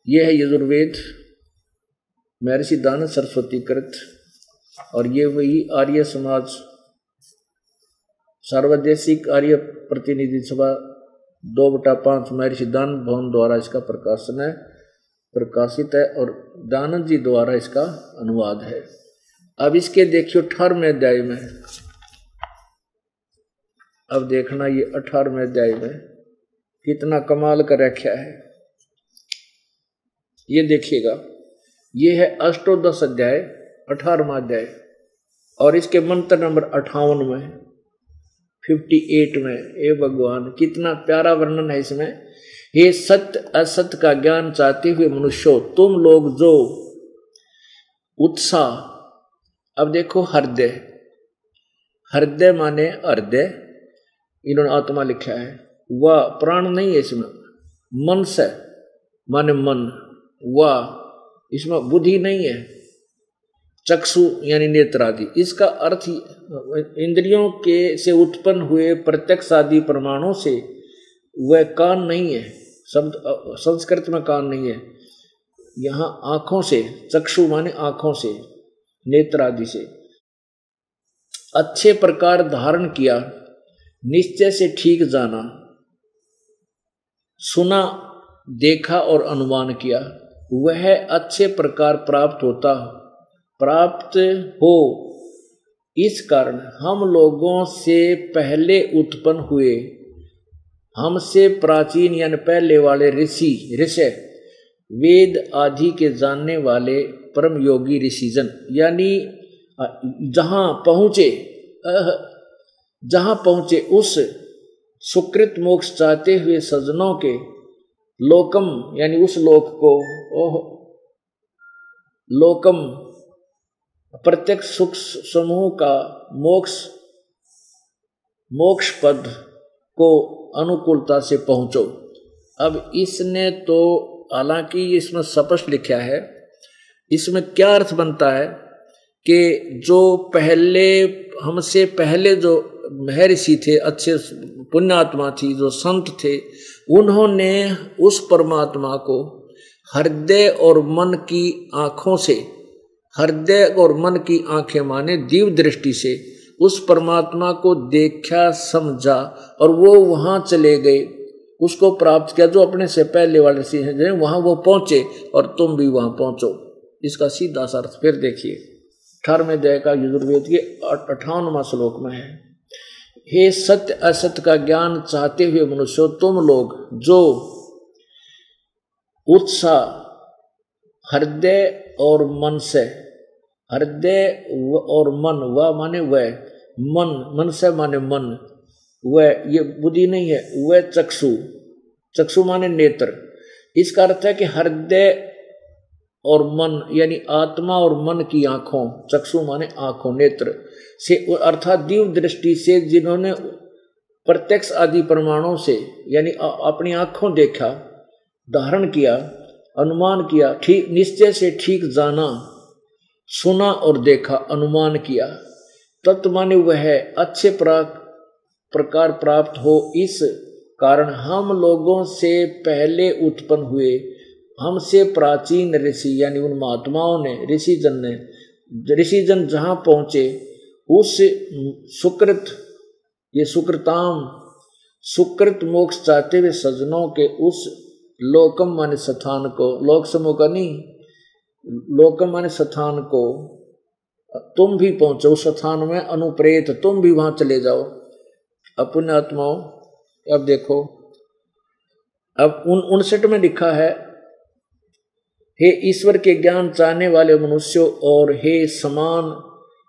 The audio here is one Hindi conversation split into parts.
ये है यजुर्वेद, महर्षि दानव सरस्वती कृत, और ये वही आर्य समाज सार्वदेशिक आर्य प्रतिनिधि सभा 2/5 महर्षि दानव भवन द्वारा इसका प्रकाशन है, प्रकाशित है, और दानव जी द्वारा इसका अनुवाद है। अब इसके देखियो 18वें अध्याय में, अब देखना ये 18वें अध्याय में कितना कमाल कर रखा है। ये देखिएगा, ये है अष्टोदश अध्याय 18वां अध्याय, और इसके मंत्र नंबर 58 में 58 में, ए भगवान कितना प्यारा वर्णन है इसमें। हे सत्य असत्य का ज्ञान चाहते हुए मनुष्यों, तुम लोग जो उत्साह, अब देखो हृदय, हृदय माने हृदय, इन्होंने आत्मा लिखा है, वह प्राण नहीं है इसमें, मन से माने मन, वह इसमें बुद्धि नहीं है, चक्षु यानी नेत्र आदि, इसका अर्थ इंद्रियों के से उत्पन्न हुए प्रत्यक्ष आदि प्रमाणों से वह कान नहीं है, शब्द संस्कृत में कान नहीं है, यहाँ आंखों से, चक्षु माने आंखों से, नेत्र आदि से अच्छे प्रकार धारण किया, निश्चय से ठीक जाना, सुना, देखा और अनुमान किया, वह अच्छे प्रकार प्राप्त हो। इस कारण हम लोगों से पहले उत्पन्न हुए, हमसे प्राचीन यानी पहले वाले ऋषि, वेद आदि के जानने वाले परम योगी ऋषिजन, यानी जहाँ पहुँचे उस सुकृत मोक्ष चाहते हुए सज्जनों के लोकम यानी उस लोक को, लोकम प्रत्यक्ष सुख समूह का मोक्ष पद को अनुकूलता से पहुंचो। अब इसने तो हालांकि इसमें स्पष्ट लिखा है, इसमें क्या अर्थ बनता है कि जो पहले हमसे पहले जो महर्षि थे, अच्छे पुण्यात्मा थी, जो संत थे, उन्होंने उस परमात्मा को हृदय और मन की आंखों से, हृदय और मन की आंखें माने दिव्य दृष्टि से उस परमात्मा को देखा, समझा, और वो वहां चले गए, उसको प्राप्त किया जो अपने से पहले वाले से हैं, वहां वो पहुंचे और तुम भी वहां पहुंचो। इसका सीधा सा अर्थ फिर देखिए 18वें अध्याय का यजुर्वेद के 58वां श्लोक में है। हे सत्य असत्य का ज्ञान चाहते हुए मनुष्यों, तुम लोग जो उत्साह हृदय और मन से, हृदय और मन, वह माने वह, मन से माने मन, वह ये बुद्धि नहीं है, वह चक्षु माने नेत्र। इसका अर्थ है कि हृदय और मन यानी आत्मा और मन की आंखों, चक्षु माने आंखों, नेत्र से अर्थात दिव्य दृष्टि से जिन्होंने प्रत्यक्ष आदि प्रमाणों से यानी अपनी आंखों देखा, धारण किया, अनुमान किया, ठीक निश्चय से ठीक जाना, सुना और देखा, अनुमान किया, तत्व माने वह अच्छे प्रकार प्राप्त हो। इस कारण हम लोगों से पहले उत्पन्न हुए, हमसे प्राचीन ऋषि यानी उन महात्माओं ने, ऋषिजन जहाँ पहुँचे उस सुकृत, ये सुकृताम, सुकृत मोक्ष चाहते हुए सज्जनों के उस लोकम माने स्थान को, लोक समूह का नहीं, लोकम माने स्थान को तुम भी पहुंचो, उस स्थान में अनुप्रेत तुम भी वहां चले जाओ। अब पुण्यात्माओं, अब देखो, अब 59 में लिखा है, हे ईश्वर के ज्ञान चाहने वाले मनुष्यों और हे समान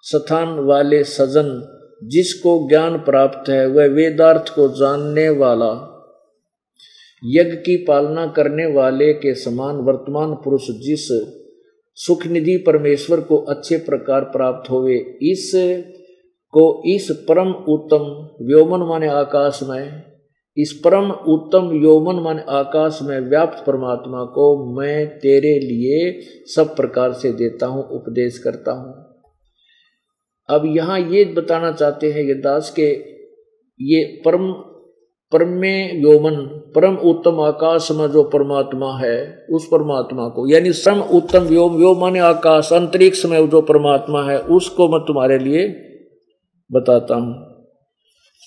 स्थान वाले सजन, जिसको ज्ञान प्राप्त है वह वेदार्थ को जानने वाला, यज्ञ की पालना करने वाले के समान वर्तमान पुरुष, जिस सुख निधि परमेश्वर को अच्छे प्रकार प्राप्त होवे, इस परम उत्तम व्योमन माने आकाश में, इस परम उत्तम यौवन माने आकाश में व्याप्त परमात्मा को मैं तेरे लिए सब प्रकार से देता हूँ, उपदेश करता हूँ। अब यहाँ ये बताना चाहते हैं ये दास के ये परम में यौवन परम उत्तम आकाश में जो परमात्मा है उस परमात्मा को, यानी परम उत्तम व्योम, व्योम माने आकाश, अंतरिक्ष में जो परमात्मा है उसको मैं तुम्हारे लिए बताता हूं।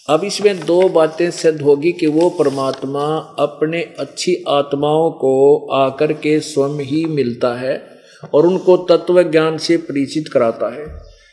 अब इसमें दो बातें सिद्ध होगी कि वो परमात्मा अपने अच्छी आत्माओं को आकर के स्वयं ही मिलता है और उनको तत्व ज्ञान से परिचित कराता है।